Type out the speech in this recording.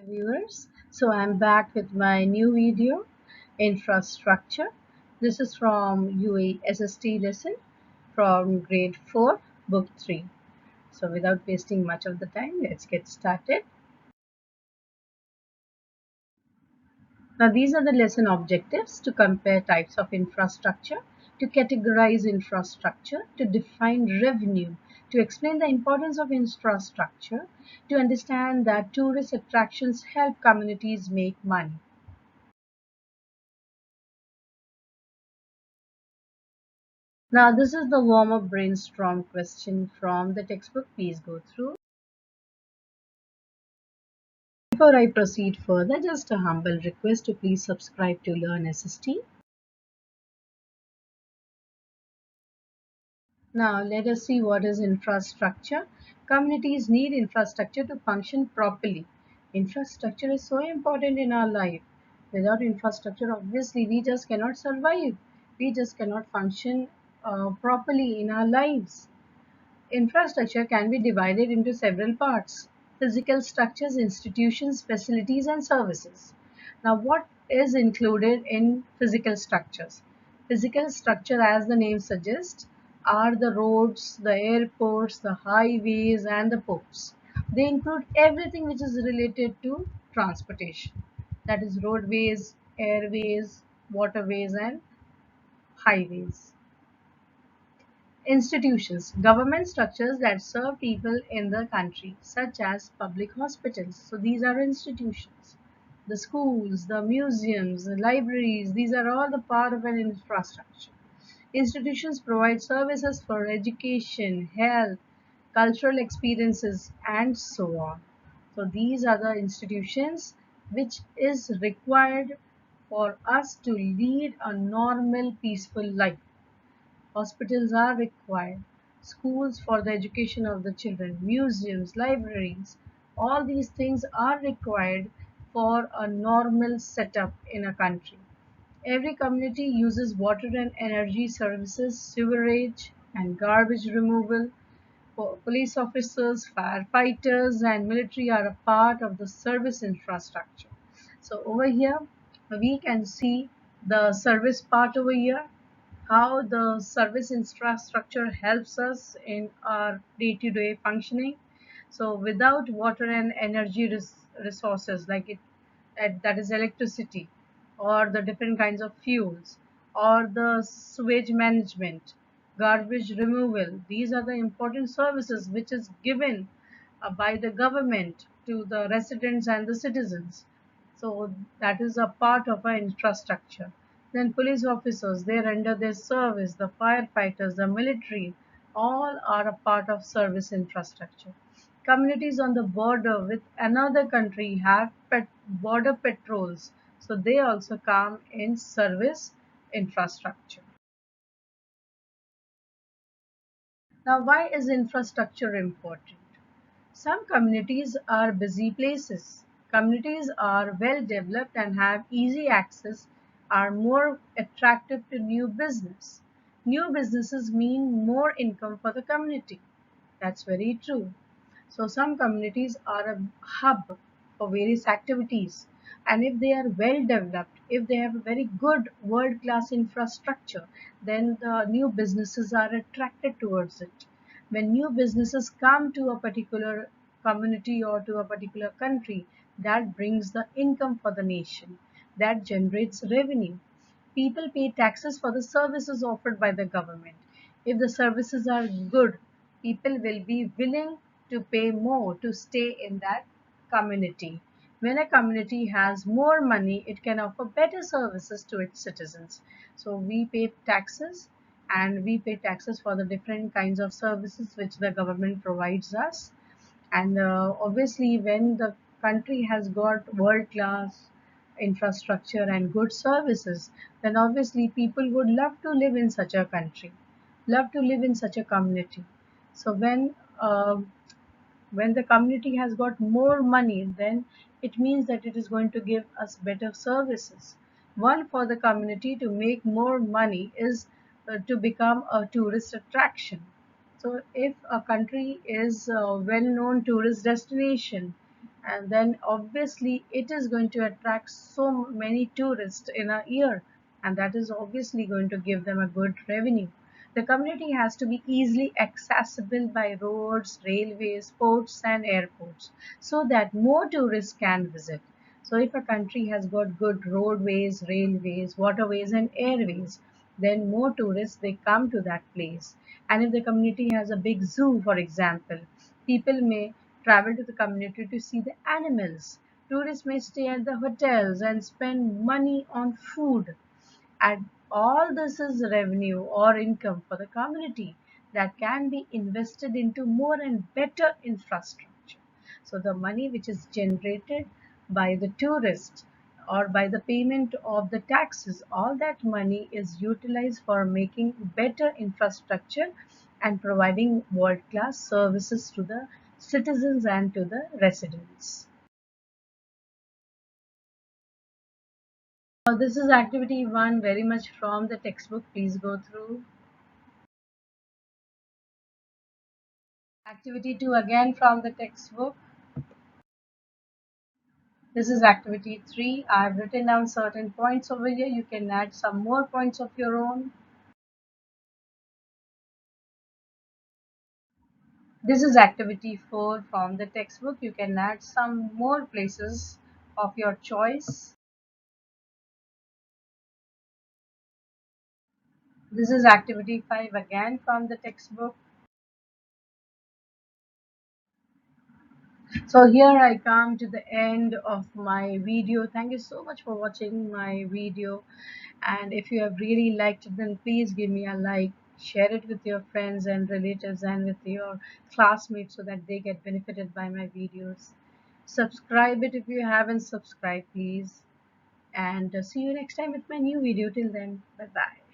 Viewers. So I'm back with my new video, Infrastructure. This is from U.A.E SST lesson from grade 4, book 3. So without wasting much of the time, let's get started. Now these are the lesson objectives: to compare types of infrastructure, to categorize infrastructure, to define revenue, to explain the importance of infrastructure, to understand that tourist attractions help communities make money. Now, this is the warm-up brainstorm question from the textbook. Please go through. Before I proceed further, just a humble request to please subscribe to Learn SST. Now, let us see what is infrastructure. Communities need infrastructure to function properly. Infrastructure is so important in our life. Without infrastructure, obviously, we just cannot survive. We just cannot function properly in our lives. Infrastructure can be divided into several parts: physical structures, institutions, facilities, and services. Now, what is included in physical structures? Physical structure, as the name suggests, are the roads, the airports, the highways, and the ports. They include everything which is related to transportation, that is, roadways, airways, waterways, and highways. Institutions, government structures that serve people in the country, such as public hospitals. So these are institutions. The schools, the museums, the libraries, these are all the part of an infrastructure. Institutions provide services for education, health, cultural experiences, and so on. So these are the institutions which is required for us to lead a normal, peaceful life. Hospitals are required, schools for the education of the children, museums, libraries, all these things are required for a normal setup in a country. Every community uses water and energy services, sewerage and garbage removal. Police officers, firefighters, and military are a part of the service infrastructure. So over here, we can see the service part over here, how the service infrastructure helps us in our day-to-day functioning. So without water and energy resources like that is electricity, or the different kinds of fuels, or the sewage management, garbage removal, these are the important services which is given by the government to the residents and the citizens. So that is a part of our infrastructure. Then police officers, they render their service, the firefighters, the military, all are a part of service infrastructure. Communities on the border with another country have border patrols, so they also come in service infrastructure. Now, why is infrastructure important? Some communities are busy places. Communities are well developed and have easy access, are more attractive to new business. New businesses mean more income for the community. That's very true. So some communities are a hub for various activities, and if they are well developed, if they have a very good world class infrastructure, then the new businesses are attracted towards it. When new businesses come to a particular community or to a particular country, that brings the income for the nation, that generates revenue. People pay taxes for the services offered by the government. If the services are good, people will be willing to pay more to stay in that community. When a community has more money, it can offer better services to its citizens. So we pay taxes, and we pay taxes for the different kinds of services which the government provides us. And obviously, when the country has got world class infrastructure and good services, then obviously people would love to live in such a country, love to live in such a community. So when the community has got more money, then it means that it is going to give us better services. One, for the community to make more money is to become a tourist attraction. So if a country is a well-known tourist destination, and then obviously it is going to attract so many tourists in a year, and that is obviously going to give them a good revenue. The community has to be easily accessible by roads, railways, ports, and airports so that more tourists can visit. So, if a country has got good roadways, railways, waterways, and airways, then more tourists they come to that place. And if the community has a big zoo, for example, people may travel to the community to see the animals. Tourists may stay at the hotels and spend money on food, and all this is revenue or income for the community that can be invested into more and better infrastructure. So the money which is generated by the tourist or by the payment of the taxes, all that money is utilized for making better infrastructure and providing world class services to the citizens and to the residents. This is activity one, very much from the textbook. Please go through. Activity 2 again from the textbook. This is activity 3. I've written down certain points over here. You can add some more points of your own. This is activity 4 from the textbook. You can add some more places of your choice. This is activity 5 again from the textbook. So here I come to the end of my video. Thank you so much for watching my video. And if you have really liked it, then please give me a like, share it with your friends and relatives and with your classmates so that they get benefited by my videos. Subscribe it if you haven't subscribed, please. And see you next time with my new video. Till then, bye bye.